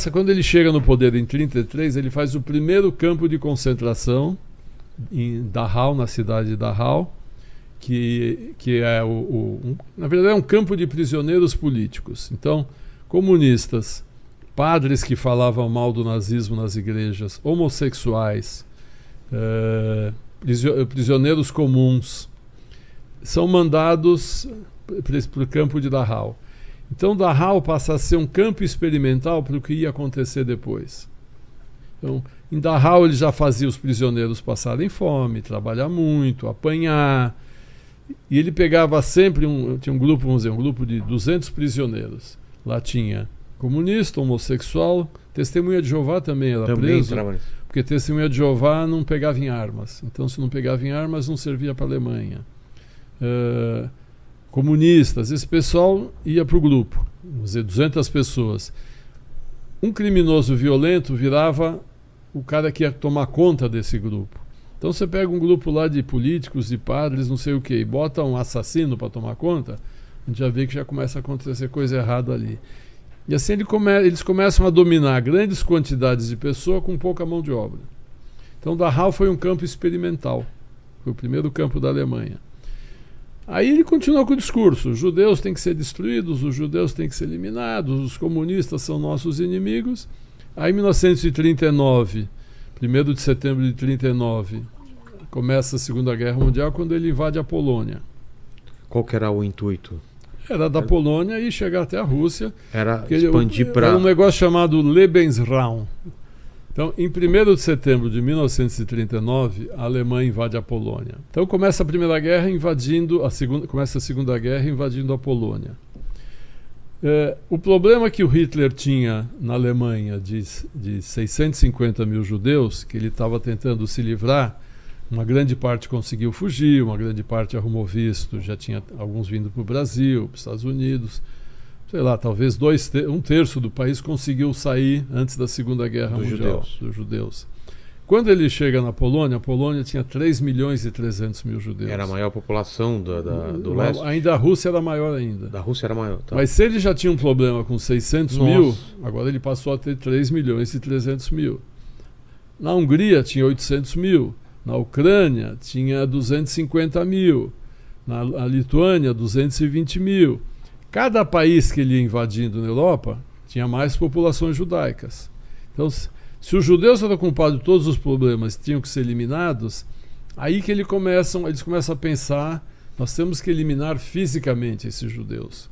Quando ele chega no poder em 1933, ele faz o primeiro campo de concentração em Dachau, na cidade de Dachau, que é na verdade é um campo de prisioneiros políticos. Então, comunistas, padres que falavam mal do nazismo nas igrejas, homossexuais, prisioneiros comuns, são mandados para o campo de Dachau. Então Dachau passa a ser um campo experimental para o que ia acontecer depois. Então, em Dachau ele já fazia os prisioneiros passarem fome, trabalhar muito, apanhar. E ele pegava sempre tinha um grupo, vamos dizer, um grupo de 200 prisioneiros. Lá tinha comunista, homossexual, testemunha de Jeová também era preso, porque testemunha de Jeová não pegava em armas. Então, se não pegava em armas, não servia para a Alemanha. Comunistas, esse pessoal ia para o grupo, vamos dizer, 200 pessoas. Um criminoso violento virava o cara que ia tomar conta desse grupo. Então você pega um grupo lá de políticos, de padres, não sei o que, e bota um assassino para tomar conta, a gente já vê que já começa a acontecer coisa errada ali. E assim eles começam a dominar grandes quantidades de pessoas com pouca mão de obra. Então Dachau foi um campo experimental, foi o primeiro campo da Alemanha. Aí ele continuou com o discurso: os judeus têm que ser destruídos, os judeus têm que ser eliminados, os comunistas são nossos inimigos. Aí em 1939, 1º de setembro de 1939, começa a Segunda Guerra Mundial, quando ele invade a Polônia. Qual que era o intuito? Era da Polônia e chegar até a Rússia. Era expandir para... Era um negócio chamado Lebensraum. Então, em 1º de setembro de 1939, a Alemanha invade a Polônia. Então começa a Primeira Guerra começa a Segunda Guerra invadindo a Polônia. O problema que o Hitler tinha na Alemanha de 650 mil judeus, que ele estava tentando se livrar, uma grande parte conseguiu fugir, uma grande parte arrumou visto, já tinha alguns vindo para o Brasil, para os Estados Unidos, sei lá, talvez um terço do país conseguiu sair antes da Segunda Guerra Mundial, dos judeus. Quando ele chega na Polônia, a Polônia tinha 3 milhões e 300 mil judeus. Era a maior população do leste? Ainda a Rússia era maior ainda. Da Rússia era maior, tá. Mas se ele já tinha um problema com 600 mil, agora ele passou a ter 3 milhões e 300 mil. Na Hungria tinha 800 mil. Na Ucrânia tinha 250 mil. Na Lituânia, 220 mil. Cada país que ele ia invadindo na Europa tinha mais populações judaicas. Então, se os judeus eram culpados de todos os problemas e tinham que ser eliminados, aí que eles começam a pensar: nós temos que eliminar fisicamente esses judeus.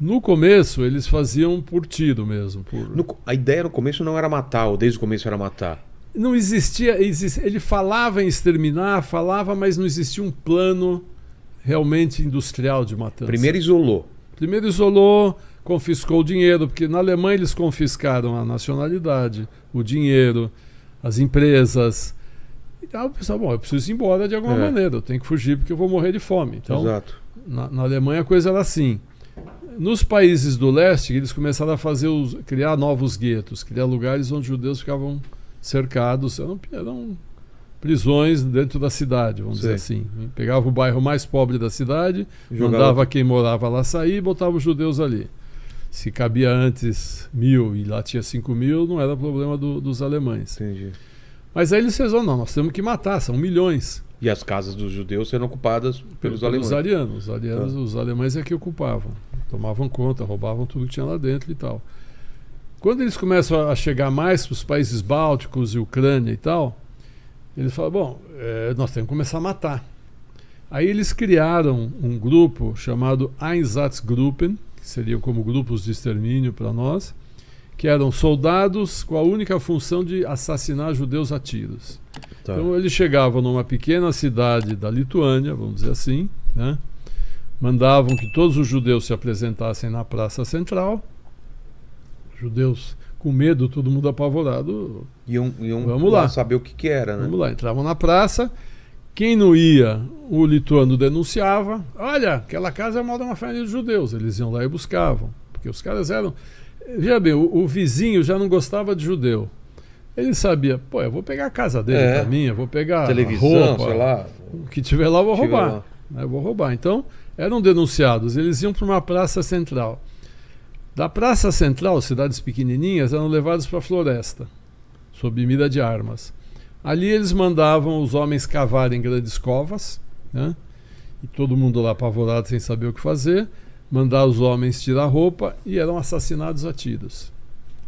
No começo, eles faziam por tiro mesmo. A ideia no começo não era matar, ou desde o começo era matar? Não existia. Ele falava em exterminar, mas não existia um plano realmente industrial de matança. Primeiro isolou, confiscou o dinheiro, porque na Alemanha eles confiscaram a nacionalidade, o dinheiro, as empresas. Então o pessoal, eu preciso ir embora de alguma maneira, eu tenho que fugir porque eu vou morrer de fome. Então, exato. Na Alemanha a coisa era assim. Nos países do leste, eles começaram a criar novos guetos, criar lugares onde os judeus ficavam cercados, eram prisões dentro da cidade, vamos dizer assim. Pegava o bairro mais pobre da cidade, mandava quem morava lá sair e botava os judeus ali. Se cabia antes 1.000 e lá tinha 5.000, não era problema dos alemães. Entendi. Mas aí eles fizeram: não, nós temos que matar, são milhões. E as casas dos judeus eram ocupadas pelos alemães. Os alemães é que ocupavam. Tomavam conta, roubavam tudo que tinha lá dentro e tal. Quando eles começam a chegar mais para os países bálticos e Ucrânia e tal, eles falam: nós temos que começar a matar. Aí eles criaram um grupo chamado Einsatzgruppen, que seriam como grupos de extermínio para nós, que eram soldados com a única função de assassinar judeus a tiros. Tá. Então eles chegavam numa pequena cidade da Lituânia, vamos dizer assim, né? Mandavam que todos os judeus se apresentassem na praça central. Judeus com medo, todo mundo apavorado. Iam vamos lá saber o que era, né? Vamos lá, entravam na praça. Quem não ia, o lituano denunciava: olha, aquela casa mora uma família de judeus. Eles iam lá e buscavam, porque os caras eram... Veja bem, o vizinho já não gostava de judeu. Ele sabia: eu vou pegar a casa dele pra mim, eu vou pegar televisão, a roupa, sei lá. O que tiver lá eu vou roubar. Eu vou roubar. Então, eram denunciados. Eles iam para uma praça central. Da praça central, cidades pequenininhas, eram levados para a floresta, sob mira de armas. Ali eles mandavam os homens cavarem grandes covas, né? E todo mundo lá apavorado sem saber o que fazer, mandar os homens tirar roupa e eram assassinados a tiros.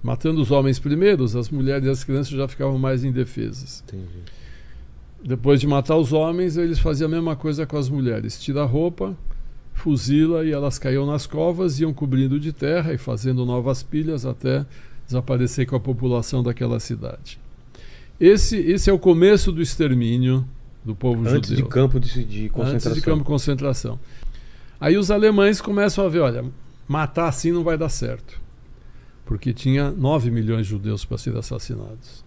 Matando os homens primeiros, as mulheres e as crianças já ficavam mais indefesas. Entendi. Depois de matar os homens, eles faziam a mesma coisa com as mulheres. Tira a roupa, fuzila e elas caíam nas covas, iam cobrindo de terra e fazendo novas pilhas até desaparecer com a população daquela cidade. Esse é o começo do extermínio do povo judeu. Antes de campo de concentração. Antes de campo de concentração. Aí os alemães começam a ver, olha, matar assim não vai dar certo. Porque tinha 9 milhões de judeus para serem assassinados.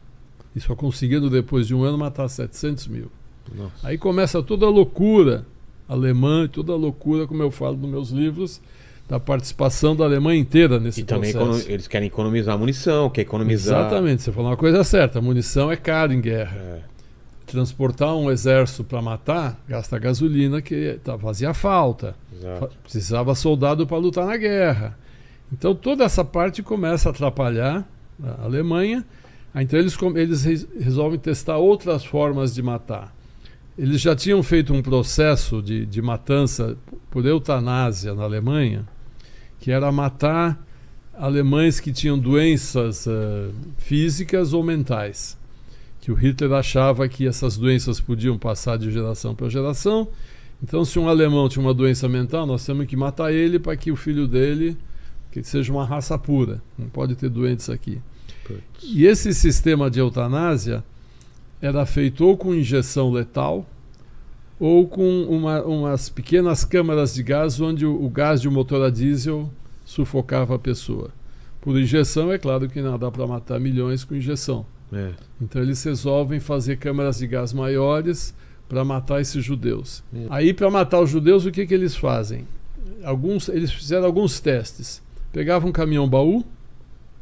E só conseguindo, depois de um ano, matar 700 mil. Nossa. Aí começa toda a loucura alemã, toda a loucura, como eu falo nos meus livros, da participação da Alemanha inteira nesse processo. Também eles querem economizar munição, quer economizar... Exatamente, você falou uma coisa certa, a munição é cara em guerra. É. Transportar um exército para matar, gasta gasolina que fazia falta. Exato. Precisava soldado para lutar na guerra. Então toda essa parte começa a atrapalhar a Alemanha. Então eles resolvem testar outras formas de matar. Eles já tinham feito um processo de matança por eutanásia na Alemanha, que era matar alemães que tinham doenças físicas ou mentais. Que o Hitler achava que essas doenças podiam passar de geração para geração. Então, se um alemão tinha uma doença mental, nós temos que matar ele para que o filho dele que seja uma raça pura. Não pode ter doentes aqui. Putz. E esse sistema de eutanásia era feito ou com injeção letal ou com umas pequenas câmaras de gás onde o gás de um motor a diesel sufocava a pessoa. Por injeção, é claro que não dá para matar milhões com injeção. É. Então eles resolvem fazer câmaras de gás maiores para matar esses judeus. Aí, para matar os judeus, o que eles fazem? Eles fizeram alguns testes. Pegavam um caminhão-baú,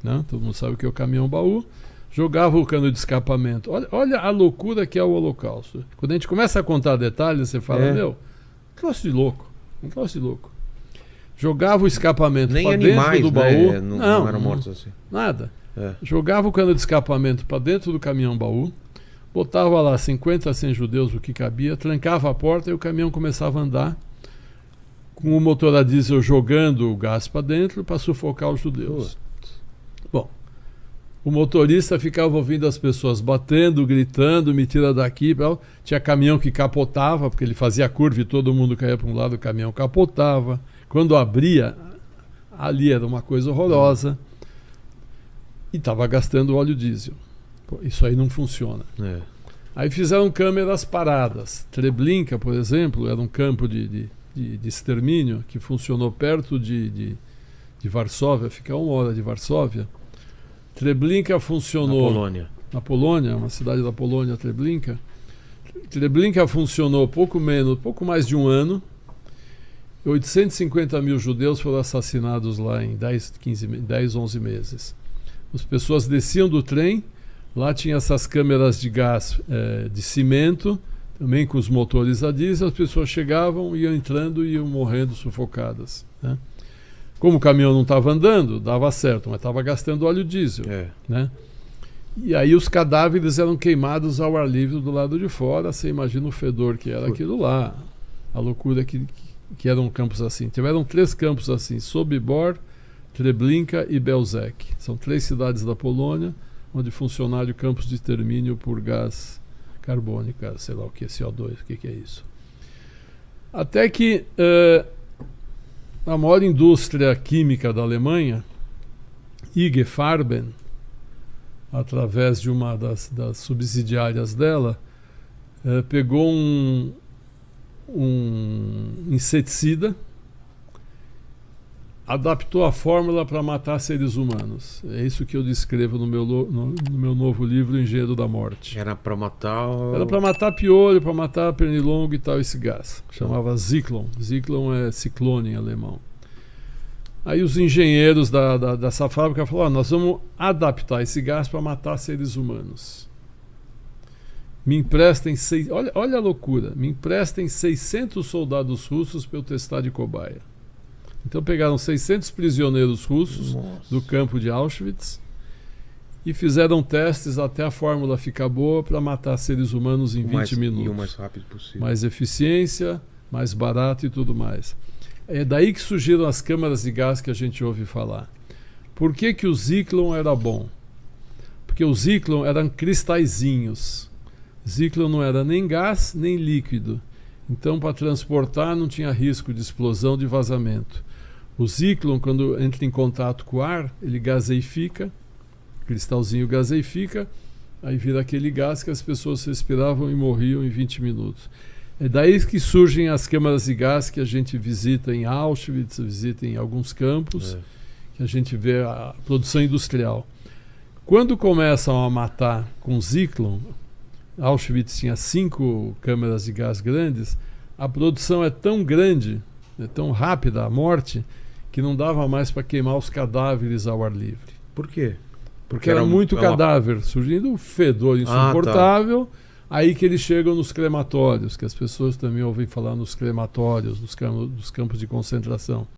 né? Todo mundo sabe o que é o caminhão-baú, jogava o cano de escapamento. Olha a loucura que é o Holocausto. Quando a gente começa a contar detalhes, você fala, meu, um troço de louco, um troço de louco. Jogava o escapamento para dentro do baú. Né? Não eram mortos assim. Nada. É. Jogava o cano de escapamento para dentro do caminhão-baú, botava lá 50 a 100 judeus, o que cabia, trancava a porta e o caminhão começava a andar com o motor a diesel jogando o gás para dentro para sufocar os judeus. Bom, o motorista ficava ouvindo as pessoas batendo, gritando, me tira daqui. Tinha caminhão que capotava, porque ele fazia a curva e todo mundo caía para um lado, o caminhão capotava. Quando abria, ali era uma coisa horrorosa. E estava gastando óleo diesel. Pô, isso aí não funciona. É. Aí fizeram câmeras paradas. Treblinka, por exemplo, era um campo de extermínio que funcionou perto de Varsóvia, fica 1 hora de Varsóvia. Treblinka funcionou... Na Polônia, uma cidade da Polônia, Treblinka. Treblinka funcionou pouco mais de um ano. 850 mil judeus foram assassinados lá em 10, 11 meses. As pessoas desciam do trem, lá tinha essas câmeras de gás de cimento, também com os motores a diesel, as pessoas chegavam, iam entrando e iam morrendo sufocadas. Né? Como o caminhão não estava andando, dava certo, mas estava gastando óleo diesel. Né? E aí os cadáveres eram queimados ao ar livre do lado de fora, você imagina o fedor que era aquilo lá, a loucura que eram campos assim. Tiveram 3 campos assim, Sobibor, Treblinka e Belzec. São 3 cidades da Polônia onde funcionaram de campos de extermínio por gás carbônico, sei lá o que é CO2, o que é isso. Até que a maior indústria química da Alemanha, IG Farben, através de uma das subsidiárias dela, pegou um inseticida, adaptou a fórmula para matar seres humanos. É isso que eu descrevo no meu novo livro, Engenheiro da Morte. Era para matar... Era para matar piolho, para matar pernilongo e tal, esse gás. Chamava Zyklon. Zyklon é ciclone em alemão. Aí os engenheiros dessa fábrica falaram, nós vamos adaptar esse gás para matar seres humanos. Me emprestem... Olha a loucura. Me emprestem 600 soldados russos para eu testar de cobaia. Então pegaram 600 prisioneiros russos Nossa. do campo de Auschwitz e fizeram testes até a fórmula ficar boa para matar seres humanos em 20 minutos. E o mais rápido possível. Mais eficiência, mais barato e tudo mais. É daí que surgiram as câmaras de gás que a gente ouve falar. Por que que o Zyklon era bom? Porque o Zyklon eram cristalzinhos. Zyklon não era nem gás nem líquido. Então, para transportar, não tinha risco de explosão, de vazamento. O Zyklon, quando entra em contato com o ar, ele gaseifica, o cristalzinho gaseifica, aí vira aquele gás que as pessoas respiravam e morriam em 20 minutos. É daí que surgem as câmaras de gás que a gente visita em Auschwitz, visita em alguns campos, que a gente vê a produção industrial. Quando começam a matar com Zyklon, Auschwitz tinha 5 câmaras de gás grandes, a produção é tão grande, é tão rápida a morte, que não dava mais para queimar os cadáveres ao ar livre. Por quê? Porque era muito cadáver, surgindo um fedor insuportável, aí que eles chegam nos crematórios, que as pessoas também ouvem falar nos crematórios, dos campos de concentração.